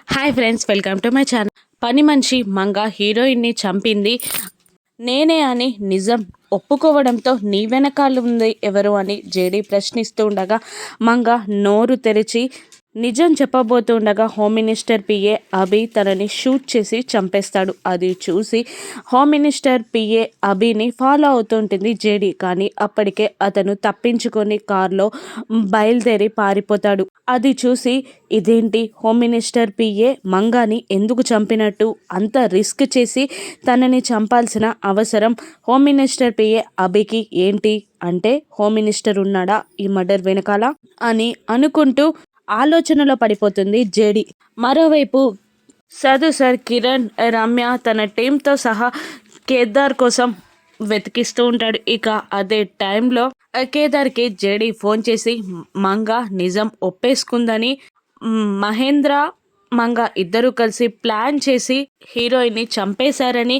Hi friends, welcome to my channel. పని మనిషి మంగ హీరోయిన్ని చంపింది నేనే అని నిజం ఒప్పుకోవడంతో నీ వెనకాల ఉంది ఎవరు అని జేడీ ప్రశ్నిస్తూ ఉండగా మంగ నోరు తెరిచి నిజం చెప్పబోతుండగా హోమ్ మినిస్టర్ పిఏ అభి తనని షూట్ చేసి చంపేస్తాడు. అది చూసి హోమ్ మినిస్టర్ పిఏ అభిని ఫాలో అవుతుంటుంది జేడీ. కానీ అప్పటికే అతను తప్పించుకొని కార్లో బయలుదేరి పారిపోతాడు. అది చూసి ఇదేంటి, హోమ్ మినిస్టర్ పిఏ మంగాని ఎందుకు చంపినట్టు, అంత రిస్క్ చేసి తనని చంపాల్సిన అవసరం హోమ్ మినిస్టర్ పిఏ అభికి ఏంటి అంటే, హోమ్ మినిస్టర్ ఉన్నాడా ఈ మర్డర్ వెనకాల అని అనుకుంటూ ఆలోచనలో పడిపోతుంది జేడి. మరోవైపు సదు సార్, కిరణ్, రమ్య తన టీంతో సహా కేదార్ కోసం వెతికిస్తూ ఉంటాడు. ఇక అదే టైంలో కేదార్కి జేడి ఫోన్ చేసి మంగ నిజం ఒప్పేసుకుందని, మహేంద్ర మంగ ఇద్దరు కలిసి ప్లాన్ చేసి హీరోయిన్ని చంపేశారని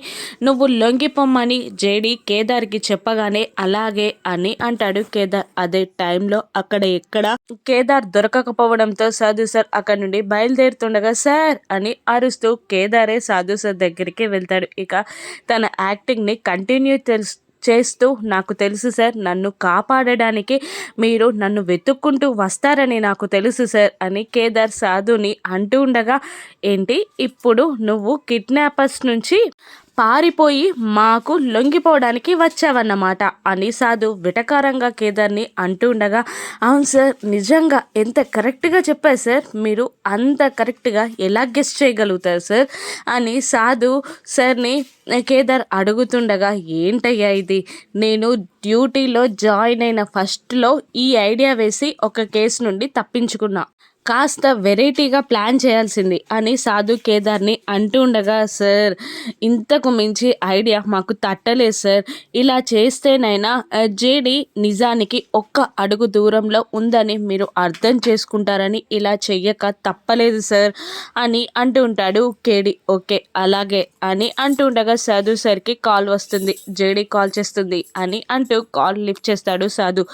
నువ్వు లొంగిపోమ్మని జేడి కేదార్కి చెప్పగానే అలాగే అని అంటాడు కేదార్. అదే టైంలో అక్కడ ఎక్కడ కేదార్ దొరకకపోవడంతో సాధు సార్ అక్కడ నుండి బయలుదేరుతుండగా సార్ అని అరుస్తూ కేదారే సాధు సార్ దగ్గరికి వెళ్తాడు. ఇక తన యాక్టింగ్ని కంటిన్యూ చేస్తూ నాకు తెలుసు సార్, నన్ను కాపాడడానికి మీరు నన్ను వెతుక్కుంటూ వస్తారని నాకు తెలుసు సార్ అని కేదార్ సాధుని అంటూ ఉండగా, ఏంటి ఇప్పుడు నువ్వు కిడ్నాపర్స్ నుంచి పారిపోయి మాకు లొంగిపోవడానికి వచ్చావన్నమాట అని సాధు విటకారంగా కేదార్ని అంటూ ఉండగా, అవును సార్, నిజంగా ఎంత కరెక్ట్గా చెప్పారు సార్, మీరు అంత కరెక్ట్గా ఎలా గెస్ట్ చేయగలుగుతారు సార్ అని సాధు సార్ని కేదార్ అడుగుతుండగా, ఏంటయ్యా ఇది, నేను డ్యూటీలో జాయిన్ అయిన ఫస్ట్లో ఈ ఐడియా వేసి ఒక కేసు నుండి తప్పించుకున్నా, కాస్త వెరైటీగా ప్లాన్ చేయాల్సింది అని సాధు కేదార్ని అంటూ ఉండగా, సార్ ఇంతకు మించి ఐడియా మాకు తట్టలేదు సార్, ఇలా చేస్తేనైనా జేడి నిజానికి ఒక్క అడుగు దూరంలో ఉందని మీరు అర్థం చేసుకుంటారని ఇలా చెయ్యక తప్పలేదు సార్ అని అంటూ ఉంటాడు కేడి. ఓకే అలాగే అని అంటూ ఉండగా సాధు సార్కి కాల్ వస్తుంది. జేడి కాల్ చేస్తుంది అని అంటూ కాల్ లిఫ్ట్ చేస్తాడు సాధు.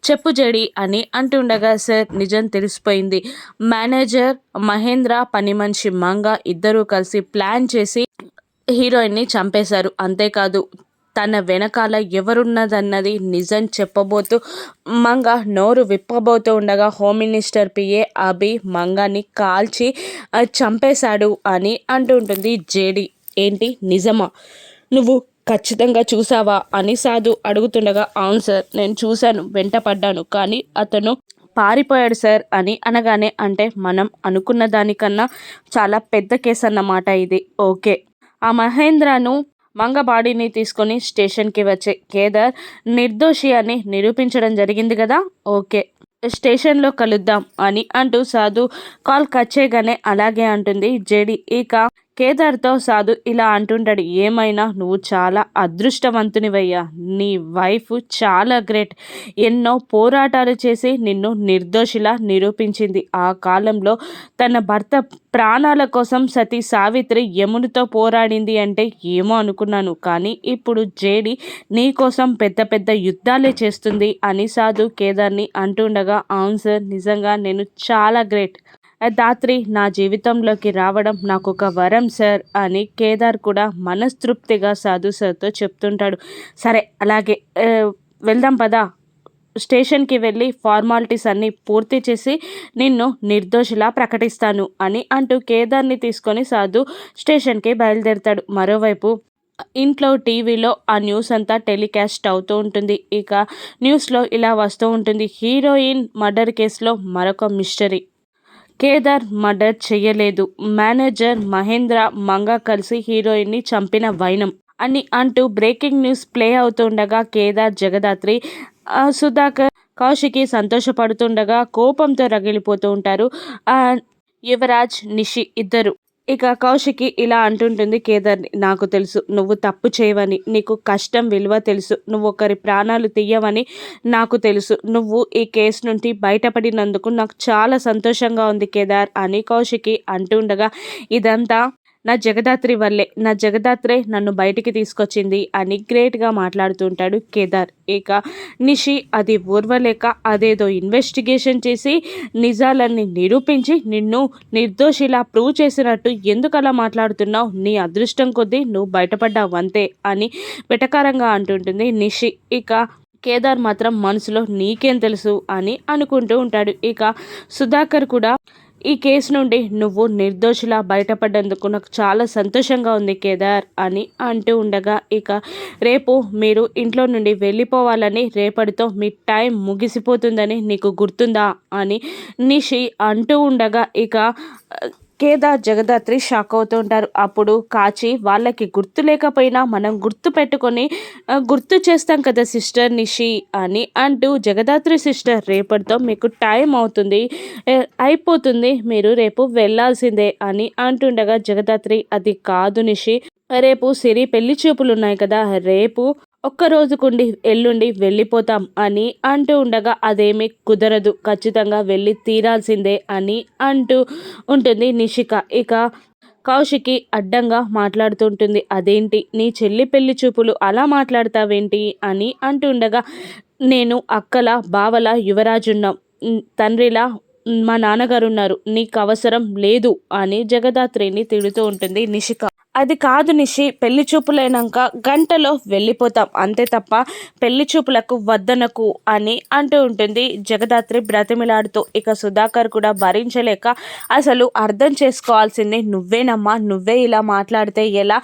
చెప్పు జేడి అని అంటూ ఉండగా, సార్ నిజం తెలిసిపోయింది, మేనేజర్ మహేంద్ర, పని మనిషి మంగ ఇద్దరూ కలిసి ప్లాన్ చేసి హీరోయిన్ని చంపేశారు. అంతేకాదు తన వెనకాల ఎవరున్నదన్నది నిజం చెప్పబోతూ మంగ నోరు విప్పబోతూ ఉండగా హోమ్ మినిస్టర్ పిఏ అభి మంగాని కాల్చి చంపేశాడు అని అంటూ ఉంటుంది జేడి. ఏంటి నిజమా, నువ్వు ఖచ్చితంగా చూసావా అని సాధు అడుగుతుండగా, అవును సార్, నేను చూశాను, వెంట పడ్డాను, కానీ అతను పారిపోయాడు సార్ అని అనగానే, అంటే మనం అనుకున్న దానికన్నా చాలా పెద్ద కేసు అన్నమాట ఇది. ఓకే, ఆ మహేంద్రను మంగ బాడీని తీసుకొని స్టేషన్కి వచ్చే కేదార్ నిర్దోషి అని నిరూపించడం జరిగింది కదా, ఓకే స్టేషన్లో కలుద్దాం అని అంటూ సాధు కాల్ కట్ చేయగానే అలాగే అంటుంది జేడి. ఇక కేదార్తో సాధు ఇలా అంటుంటాడు, ఏమైనా నువ్వు చాలా అదృష్టవంతునివయ్యా, నీ వైఫ్ చాలా గ్రేట్, ఎన్నో పోరాటాలు చేసి నిన్ను నిర్దోషిలా నిరూపించింది. ఆ కాలంలో తన భర్త ప్రాణాల కోసం సతీ సావిత్రి యమునితో పోరాడింది అంటే ఏమో అనుకున్నాను, కానీ ఇప్పుడు జేడి నీ కోసం పెద్ద పెద్ద యుద్ధాలే చేస్తుంది అని సాధు కేదార్ని అంటుండగా, అవును సార్, నిజంగా నేను చాలా గ్రేట్, దాత్రి నా జీవితంలోకి రావడం నాకు ఒక వరం సార్ అని కేదార్ కూడా మనస్తృప్తిగా సాధు సార్తో చెప్తుంటాడు. సరే అలాగే వెళ్దాం పదా, స్టేషన్కి వెళ్ళి ఫార్మాలిటీస్ అన్నీ పూర్తి చేసి నిన్ను నిర్దోషిలా ప్రకటిస్తాను అని అంటూ కేదార్ని తీసుకొని సాధు స్టేషన్కి బయలుదేరుతాడు. మరోవైపు ఇంట్లో టీవీలో ఆ న్యూస్ అంతా టెలికాస్ట్ అవుతూ ఉంటుంది. ఇక న్యూస్లో ఇలా వస్తూ ఉంటుంది, హీరోయిన్ మర్డర్ కేసులో మరొక మిస్టరీ, కేదార్ మర్డర్ చేయలేదు, మేనేజర్ మహేంద్ర మంగ కలిసి హీరోయిన్ని చంపిన వైనం అని అంటూ బ్రేకింగ్ న్యూస్ ప్లే అవుతుండగా కేదార్, జగదాత్రి, సుధాకర్, కౌశికి సంతోషపడుతుండగా కోపంతో రగిలిపోతూ ఉంటారు యువరాజ్, నిషి ఇద్దరు. ఇక కౌశికి ఇలా అంటుంటుంది కేదార్ని, నాకు తెలుసు నువ్వు తప్పు చేయవని, నీకు కష్టం విలువ తెలుసు, నువ్వు ఒకరి ప్రాణాలు తీయవని నాకు తెలుసు, నువ్వు ఈ కేసు నుండి బయటపడినందుకు నాకు చాలా సంతోషంగా ఉంది కేదార్ అని కౌశికి అంటుండగా, ఇదంతా నా జగదాత్రి వల్లే, నా జగదాత్రే నన్ను బయటికి తీసుకొచ్చింది అని గ్రేట్గా మాట్లాడుతూ ఉంటాడు కేదార్. ఇక నిషి అది ఊర్వలేక అదేదో ఇన్వెస్టిగేషన్ చేసి నిజాలన్నీ నిరూపించి నిన్ను నిర్దోషిలా ప్రూవ్ చేసినట్టు ఎందుకు అలా మాట్లాడుతున్నావు, నీ అదృష్టం కొద్దీ నువ్వు బయటపడ్డావు అంతే అని వెటకారంగా అంటుంటుంది నిషి. ఇక కేదార్ మాత్రం మనసులో నీకేం తెలుసు అని అనుకుంటూ ఉంటాడు. ఇక సుధాకర్ కూడా ఈ కేసు నుండి నువ్వు నిర్దోషిలా బయటపడ్డందుకు నాకు చాలా సంతోషంగా ఉంది కేదార్ అని అంటూ ఉండగా, ఇక రేపు మీరు ఇంట్లో నుండి వెళ్ళిపోవాలని, రేపటితో మీ టైం ముగిసిపోతుందని నీకు గుర్తుందా అని నిషి అంటూ ఉండగా, ఇక కేదార్ జగదాత్రి షాక్ అవుతూ ఉంటారు. అప్పుడు కాచి వాళ్ళకి గుర్తు లేకపోయినా మనం గుర్తు పెట్టుకొని గుర్తు చేస్తాం కదా సిస్టర్ నిషి అని అంటూ, జగదాత్రి సిస్టర్ రేపటితో మీకు టైం అవుతుంది, అయిపోతుంది, మీరు రేపు వెళ్ళాల్సిందే అని అంటుండగా జగదాత్రి అది కాదు నిషి, రేపు సిరి పెళ్లి చూపులు ఉన్నాయి కదా, రేపు ఒక్కరోజుకుండి ఎల్లుండి వెళ్ళిపోతాం అని అంటూ ఉండగా, అదేమీ కుదరదు, ఖచ్చితంగా వెళ్ళి తీరాల్సిందే అని అంటూ ఉంటుంది నిషిక. ఇక కౌశికి అడ్డంగా మాట్లాడుతుంటుంది. అదేంటి నీ చెల్లి పెళ్లి చూపులు అలా మాట్లాడతావేంటి అని అంటుండగా, నేను అక్కల బావల యువరాజున్నాం, తండ్రిలా మా నాన్నగారు ఉన్నారు, నీకు అవసరం లేదు అని జగదాత్రిని తిడుతూ ఉంటుంది నిషిక. అది కాదు నిషి, పెళ్లి చూపులైనాక గంటలో వెళ్ళిపోతాం అంతే తప్ప పెళ్లి చూపులకు వద్దనకు అని అంటూ ఉంటుంది జగదాత్రి బ్రతిమిలాడుతూ. ఇక సుధాకర్ కూడా భరించలేక, అసలు అర్థం చేసుకోవాల్సింది నువ్వేనమ్మా, నువ్వే ఇలా మాట్లాడితే ఎలా,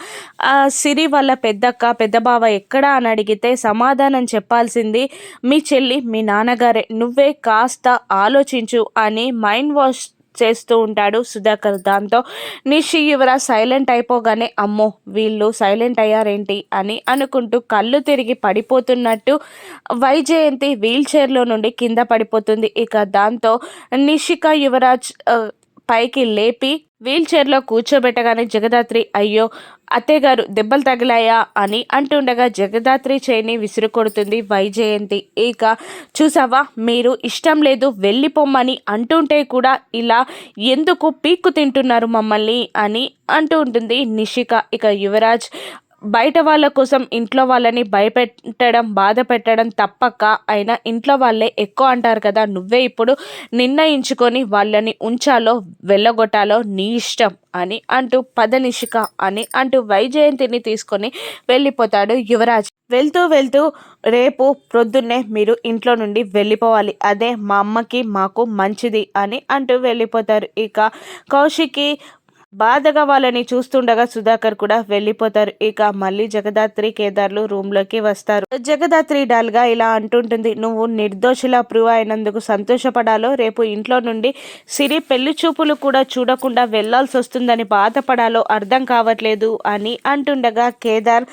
సిరి వాళ్ళ పెద్దక్క పెద్ద బావ ఎక్కడా అని అడిగితే సమాధానం చెప్పాల్సింది మీ చెల్లి మీ నాన్నగారే, నువ్వే కాస్త ఆలోచించు అని మైండ్ వాష్ చేస్తూ ఉంటాడు సుధాకర్. దాంతో నిషి యువరాజ్ సైలెంట్ అయిపోగానే, అమ్మో వీళ్ళు సైలెంట్ అయ్యారేంటి అని అనుకుంటూ కళ్ళు తిరిగి పడిపోతున్నట్టు వైజయంతి వీల్ చైర్లో నుండి కింద పడిపోతుంది. ఇక దాంతో నిషిక యువరాజ్ పైకి లేపి వీల్ చైర్లో కూర్చోబెట్టగానే జగదాత్రి, అయ్యో అత్తయ్యగారు దెబ్బలు తగిలాయా అని అంటుండగా జగదాత్రి చేయిని విసురు కొడుతుంది వైజయంతి. ఇక చూసావా, మీరు ఇష్టం లేదు వెళ్ళిపోమ్మని అంటుంటే కూడా ఇలా ఎందుకు పీక్కు తింటున్నారు మమ్మల్ని అని అంటూ ఉంటుంది నిషిక. ఇక యువరాజ్ బయట వాళ్ళ కోసం ఇంట్లో వాళ్ళని భయపెట్టడం బాధ పెట్టడం తప్పక, అయినా ఇంట్లో వాళ్ళే ఎక్కువ అంటారు కదా, నువ్వే ఇప్పుడు నిర్ణయించుకొని వాళ్ళని ఉంచాలో వెళ్ళగొట్టాలో నీ ఇష్టం అని అంటూ పద నిషిక అని అంటూ వైజయంతిని తీసుకొని వెళ్ళిపోతాడు యువరాజ్. వెళ్తూ వెళ్తూ, రేపు ప్రొద్దున్నే మీరు ఇంట్లో నుండి వెళ్ళిపోవాలి, అదే మా అమ్మకి మాకు మంచిది అని అంటూ వెళ్ళిపోతారు. ఇక కౌశికి బాధగా వాళ్ళని చూస్తుండగా సుధాకర్ కూడా వెళ్ళిపోతారు. ఇక మళ్ళీ జగదాత్రి కేదార్లు రూమ్లోకి వస్తారు. జగదాత్రి డాల్గా ఇలా అంటుంటుంది, నువ్వు నిర్దోషిలా ప్రూవ్ అయినందుకు సంతోషపడాలో, రేపు ఇంట్లో నుండి సిరి పెళ్లి చూపులు కూడా చూడకుండా వెళ్లాల్సి వస్తుందని బాధపడాలో అర్థం కావట్లేదు అని అంటుండగా, కేదార్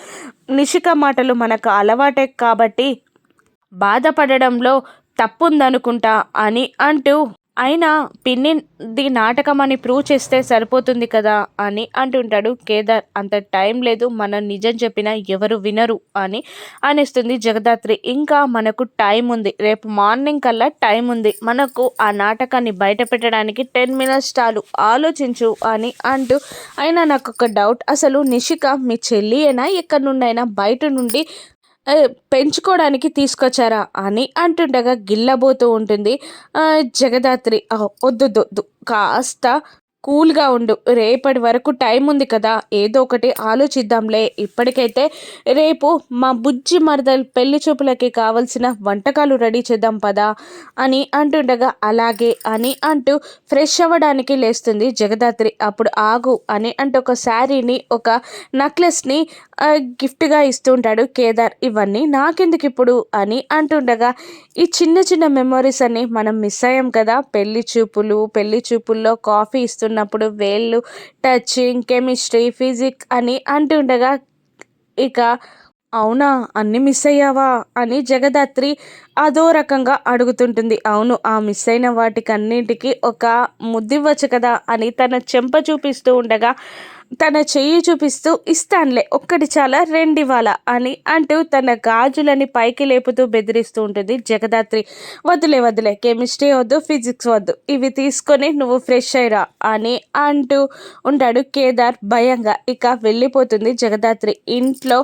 నిషిక మాటలు మనకు అలవాటే కాబట్టి బాధపడడంలో తప్పుందనుకుంటా అని అంటూ, అయినా పిన్నిది నాటకం అని ప్రూవ్ చేస్తే సరిపోతుంది కదా అని అంటుంటాడు కేదార్. అంత టైం లేదు, మనం నిజం చెప్పినా ఎవరు వినరు అని అనేస్తుంది జగదాత్రి. ఇంకా మనకు టైం ఉంది, రేపు మార్నింగ్ కల్లా టైం ఉంది, మనకు ఆ నాటకాన్ని బయట పెట్టడానికి 10 minutes చాలు, ఆలోచించు అని అంటూ, అయినా నాకు ఒక డౌట్, అసలు నిషిక మీ చెల్లియేనా, ఎక్కడి నుండైనా బయట నుండి పెంచుకోవడానికి తీసుకొచ్చారా అని అంటుండగా గిల్లబోతూ ఉంటుంది జగదాత్రి. వద్దు కాస్త కూల్గా ఉండు, రేపటి వరకు టైం ఉంది కదా, ఏదో ఒకటి ఆలోచిద్దాంలే, ఇప్పటికైతే రేపు మా బుజ్జి మరదలు పెళ్లి చూపులకి కావలసిన వంటకాలు రెడీ చేద్దాం పదా అని అంటుండగా, అలాగే అని అంటూ ఫ్రెష్ అవ్వడానికి లేస్తుంది జగదాత్రి. అప్పుడు ఆగు అని అంటూ ఒక శారీని ఒక నెక్లెస్ని గిఫ్ట్గా ఇస్తూ ఉంటాడు కేదార్. ఇవన్నీ నాకెందుకు ఇప్పుడు అని అంటుండగా, ఈ చిన్న చిన్న మెమొరీస్ అన్ని మనం మిస్ అయ్యాం కదా, పెళ్లి చూపుల్లో కాఫీ ఇస్తున్నప్పుడు వేళ్ళు టచింగ్, కెమిస్ట్రీ, ఫిజిక్స్ అని అంటుండగా, ఇక అవునా అన్ని మిస్ అయ్యావా అని జగదాత్రి అదో రకంగా అడుగుతుంటుంది. అవును, ఆ మిస్ అయిన వాటికన్నిటికి ఒక ముద్దివ్వచ్చు కదా అని తన చెంప చూపిస్తూ ఉండగా, తన చెయ్యి చూపిస్తూ ఇస్తానులే, ఒక్కటి చాలా రెండివ్వాలా అని అంటూ తన గాజులని పైకి లేపుతూ బెదిరిస్తూ ఉంటుంది జగదాత్రి. వద్దులే వద్దులే, కెమిస్ట్రీ వద్దు, ఫిజిక్స్ వద్దు, ఇవి తీసుకొని నువ్వు ఫ్రెష్ అయ్యిరా అని అంటూ ఉంటాడు కేదార్ భయంగా. ఇక వెళ్ళిపోతుంది జగదాత్రి. ఇంట్లో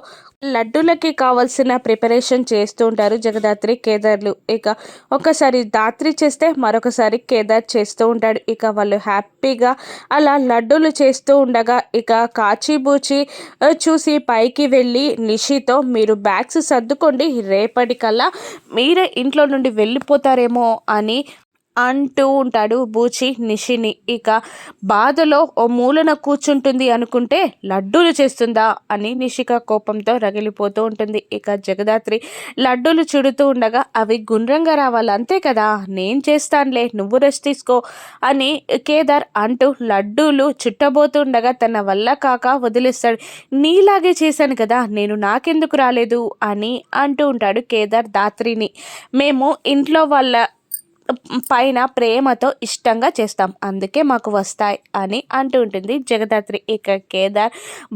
లడ్డూలకి కావాల్సిన ప్రిపరేషన్ చేస్తూ ఉంటారు జగదాత్రి కేదార్లు. ఇక ఒకసారి దాత్రి చేస్తే మరొకసారి కేదార్ చేస్తూ ఉంటాడు. ఇక వాళ్ళు హ్యాపీగా అలా లడ్డూలు చేస్తూ ఉండగా ఇక కాచిబూచి చూసి పైకి వెళ్ళి నిషితో, మీరు బ్యాగ్స్ సర్దుకోండి, రేపటికల్లా మీరే ఇంట్లో నుండి వెళ్ళిపోతారేమో అని అంటూ ఉంటాడు బూచి నిషిని. ఇక బాధలో ఓ మూలన కూర్చుంటుంది అనుకుంటే లడ్డూలు చేస్తుందా అని నిషిక కోపంతో రగిలిపోతూ ఉంటుంది. ఇక జగదాత్రి లడ్డూలు చుడుతూ ఉండగా, అవి గుండ్రంగా రావాలి అంతే కదా, నేను చేస్తానులే, నువ్వు రెస్ట్ తీసుకో అని కేదార్ అంటూ లడ్డూలు చుట్టబోతుండగా తన వల్ల కాక వదిలేస్తాడు. నీలాగే చేశాను కదా, నేను నాకెందుకు రాలేదు అని అంటూ ఉంటాడు కేదార్ దాత్రిని. మేము ఇంట్లో వాళ్ళ పైన ప్రేమతో ఇష్టంగా చేస్తాం, అందుకే మాకు వస్తాయి అని అంటూ ఉంటుంది జగదాత్రి. ఇక కేదార్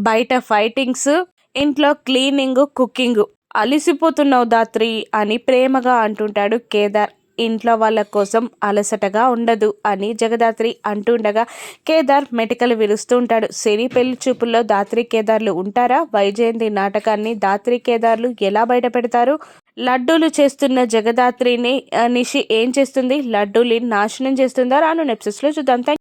బయట ఫైటింగ్స్, ఇంట్లో క్లీనింగ్, కుకింగ్, అలిసిపోతున్నావు దాత్రి అని ప్రేమగా అంటుంటాడు కేదార్. ఇంట్లో వాళ్ళ కోసం అలసటగా ఉండదు అని జగదాత్రి అంటుండగా కేదార్ మెటికలు విరుస్తూ ఉంటాడు. సిరి పెళ్లి చూపుల్లో దాత్రి కేదార్లు ఉంటారా? వైజయంతి నాటకాన్ని దాత్రి కేదార్లు ఎలా బయట పెడతారు? లడ్డూలు చేస్తున్న జగదాత్రిని నిషి ఏం చేస్తుంది? లడ్డూని నాశనం చేస్తుందా? రాను ఎపిసోడ్స్లో చూద్దాం.